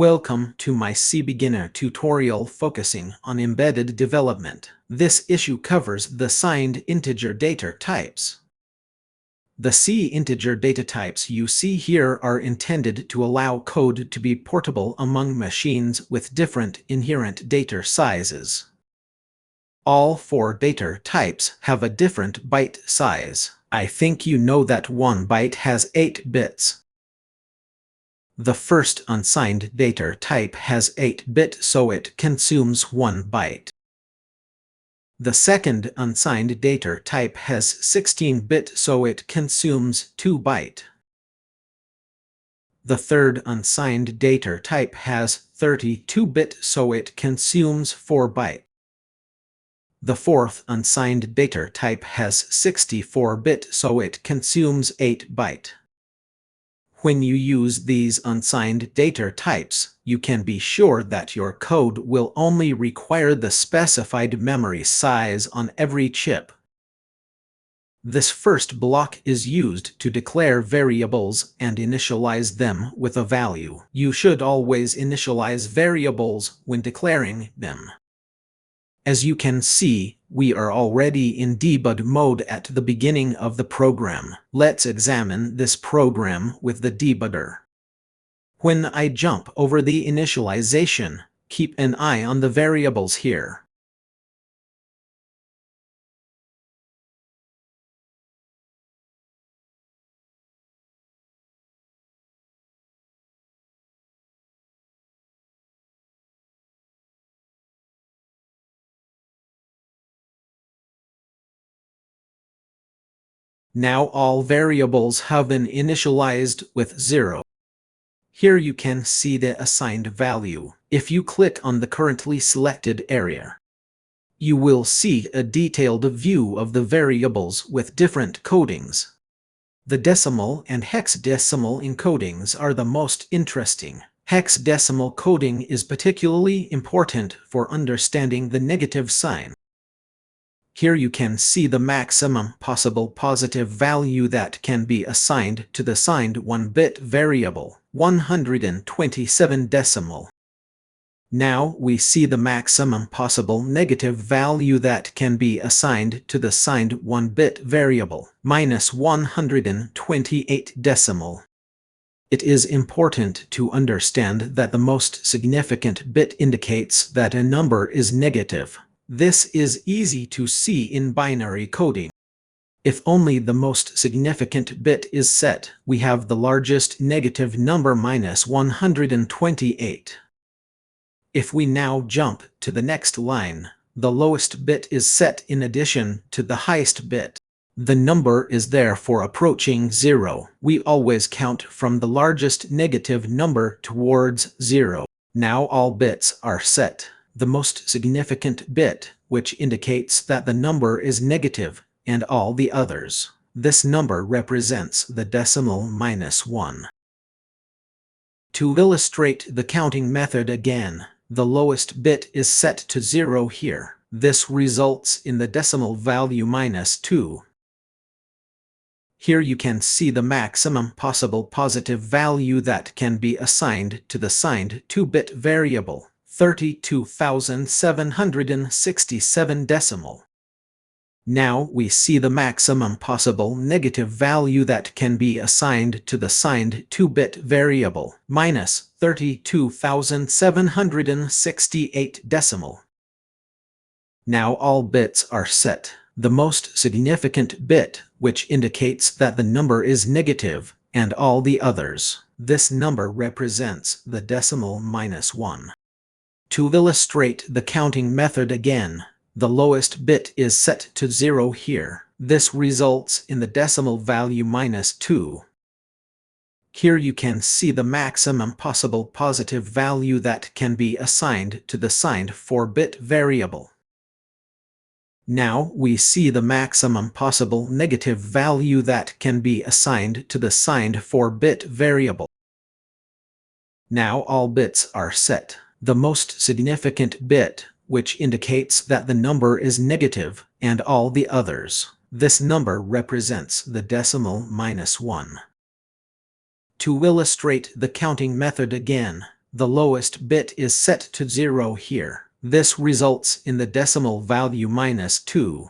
Welcome to my C Beginner tutorial focusing on embedded development. This issue covers the signed integer data types. The C integer data types you see here are intended to allow code to be portable among machines with different inherent data sizes. All four data types have a different byte size. I think you know that one byte has 8 bits. The first unsigned data type has 8-bit, so it consumes 1 byte. The second unsigned data type has 16-bit, so it consumes 2 byte. The third unsigned data type has 32-bit, so it consumes 4 byte. The fourth unsigned data type has 64-bit, so it consumes 8 byte. When you use these unsigned data types, you can be sure that your code will only require the specified memory size on every chip. This first block is used to declare variables and initialize them with a value. You should always initialize variables when declaring them. As you can see, we are already in debug mode at the beginning of the program. Let's examine this program with the debugger. When I jump over the initialization, keep an eye on the variables here. Now all variables have been initialized with 0. Here you can see the assigned value. If you click on the currently selected area, you will see a detailed view of the variables with different codings. The decimal and hexadecimal encodings are the most interesting. Hexadecimal coding is particularly important for understanding the negative sign. Here you can see the maximum possible positive value that can be assigned to the signed 1-bit variable, 127 decimal. Now we see the maximum possible negative value that can be assigned to the signed 1-bit variable, minus 128 decimal. It is important to understand that the most significant bit indicates that a number is negative. This is easy to see in binary coding. If only the most significant bit is set, we have the largest negative number, minus 128. If we now jump to the next line, the lowest bit is set in addition to the highest bit. The number is therefore approaching 0. We always count from the largest negative number towards 0. Now all bits are set. The most significant bit, which indicates that the number is negative, and all the others. This number represents the decimal minus 1. To illustrate the counting method again, the lowest bit is set to 0 here. This results in the decimal value minus 2. Here you can see the maximum possible positive value that can be assigned to the signed 2-bit variable, 32,767 decimal. Now we see the maximum possible negative value that can be assigned to the signed 2-bit variable, minus 32,768 decimal. Now all bits are set. The most significant bit, which indicates that the number is negative, and all the others. This number represents the decimal minus 1. To illustrate the counting method again, the lowest bit is set to 0 here. This results in the decimal value minus 2. Here you can see the maximum possible positive value that can be assigned to the signed 4-bit variable. Now we see the maximum possible negative value that can be assigned to the signed 4-bit variable. Now all bits are set. The most significant bit, which indicates that the number is negative, and all the others. This number represents the decimal minus 1. To illustrate the counting method again, The lowest bit is set to 0 here. This results in the decimal value -2.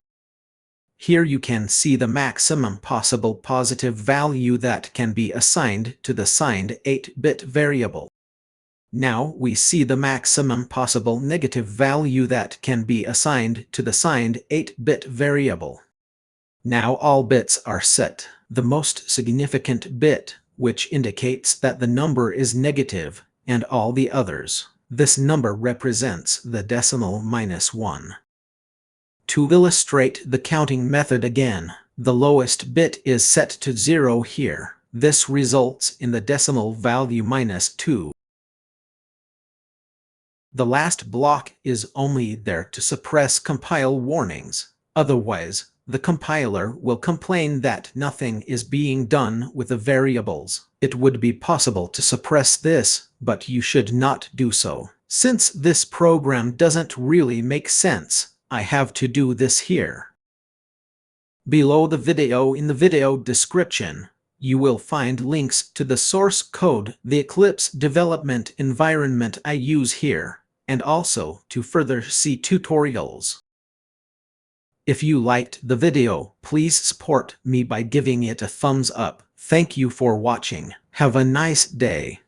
Here you can see the maximum possible positive value that can be assigned to the signed 8-bit variable. Now we see the maximum possible negative value that can be assigned to the signed 8-bit variable. Now all bits are set. The most significant bit, which indicates that the number is negative, and all the others. This number represents the decimal -1. To illustrate the counting method again, the lowest bit is set to 0 here. This results in the decimal value -2. The last block is only there to suppress compile warnings. Otherwise, the compiler will complain that nothing is being done with the variables. It would be possible to suppress this, but you should not do so. Since this program doesn't really make sense, I have to do this here. Below the video in the video description, you will find links to the source code, the Eclipse development environment I use here, and also to further C tutorials. If you liked the video, please support me by giving it a thumbs up. Thank you for watching. Have a nice day.